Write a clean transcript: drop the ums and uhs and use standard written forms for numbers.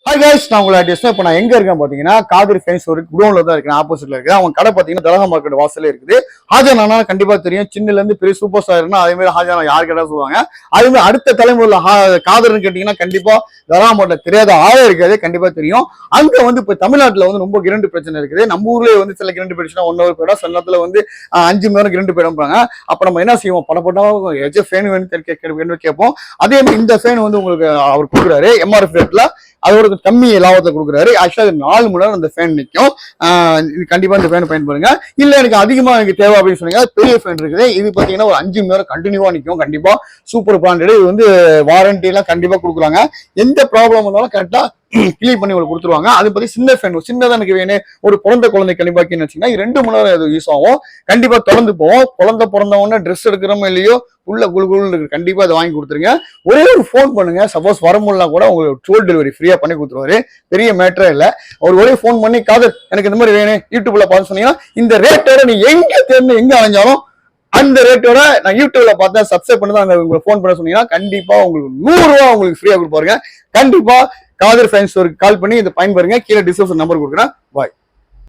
Hi guys, நான் உங்களை test இப்போ நான் எங்க இருக்கேன் பாத்தீங்கன்னா காவிரி ஃபேன்ஸ் ஒரு குடோன்ல தான் இருக்கேன். ஆப்போசிட்ல இருக்கு. அவங்க கடை பாத்தீங்கன்னா தலகா மார்க்கெட் வாசல்ல இருக்குது. ஹாஜான் அண்ணா கண்டிப்பா தெரியும். சின்னல இருந்து பெரிய சூப்பர் ஸ்டார்னா அதே மாதிரி ஹாஜான் யார் கேட்டா சொல்லுவாங்க. அதே மாதிரி அடுத்த தலைமுறையில காதர்னு கேட்டீங்கன்னா கண்டிப்பா தலகா மார்க்கெட் தெரியாத ஆளே இருக்காது, கண்டிப்பா தெரியும். அங்க வந்து இப்ப தமிழ்நாட்டுல வந்து ரொம்ப கிரண்டு பிரச்சனை இருக்குது. நம்ம ஊர்லயே வந்து சில கிரண்டு போயிடுச்சுன்னா 1 ஹவர் போயிடும், சில நேரத்துல வந்து 5 மணி நேரம் கிரண்டு போயிடும்பாங்க. அப்ப நம்ம என்ன செய்வோம், படப்பட்டா ஏதாச்சும் ஃபேன் வேணும் கேட்போம். அதே மாதிரி இந்த ஃபேன் வந்து உங்களுக்கு அவர் கொடுக்குறாரு எம்ஆர்எஃப் ரேட்ல, அதோட கம்மி லாபத்தை கொடுக்குறாரு. ஆக்சுவலா 4 மணி நேரம் அந்த ஃபேன் நிற்கும். கண்டிப்பா இந்த ஃபேன் பயன்படுங்க. இல்ல எனக்கு அதிகமா எனக்கு தேவை அப்படின்னு சொன்னீங்க, பெரிய ஃபேன் இருக்குது. இது பாத்தீங்கன்னா ஒரு 5 மணி நேரம் கண்டினியூவா நிற்கும். கண்டிப்பா சூப்பர் பிராண்டட். இது வந்து வாரண்டி எல்லாம் கண்டிப்பா கொடுக்குறாங்க. எந்த ப்ராப்ளம் வந்தாலும் கரெக்டா கிளீன் பண்ணி உங்களுக்கு கொடுத்துருவாங்க. அது பத்தி சின்ன ஃபேன் சின்னதான் எனக்கு வேணும், ஒரு பிறந்த குழந்தை கண்டிப்பாக்கின்னு வச்சீங்கன்னா 2 மணி நேரம் இது யூஸ் ஆகும். கண்டிப்பா தொடர்ந்து போவோம். குழந்தை பிறந்தவொடனே ட்ரெஸ் எடுக்கிறோமோ இல்லையோ உள்ள குழுகுழு இருக்கு, கண்டிப்பா அதை வாங்கி கொடுத்துருங்க. ஒரே ஒரு ஃபோன் பண்ணுங்க, சப்போஸ் வர முடியல கூட உங்களுக்கு டோல் டெலிவரி ஃப்ரீயா பண்ணி கொடுத்துருவாரு. பெரிய மேட்டரே இல்லை. ஒரு ஒரே ஃபோன் பண்ணி காதர் எனக்கு இந்த மாதிரி வேணும் யூடியூப்ல பார்த்து சொன்னீங்கன்னா இந்த ரேட்டோட நீ எங்க தேர்ந்து எங்க அலைஞ்சாலும் அந்த ரேட்டோட நான் யூடியூப்ல பார்த்தா சப்ஸ்கிரைப் பண்ணி தான் உங்களுக்கு ஃபோன் பண்ண சொன்னீங்கன்னா கண்டிப்பா உங்களுக்கு 100 ரூபா உங்களுக்கு ஃப்ரீயா கொடுப்பாருங்க. கண்டிப்பா காதர் ஃபேன்ஸ் ஸ்டோருக்கு கால் பண்ணி இதை பயன்பெறுங்க. கீழே டிஸ்கிரிப்ஷன் நம்பர் கொடுக்குறேன். பாய்.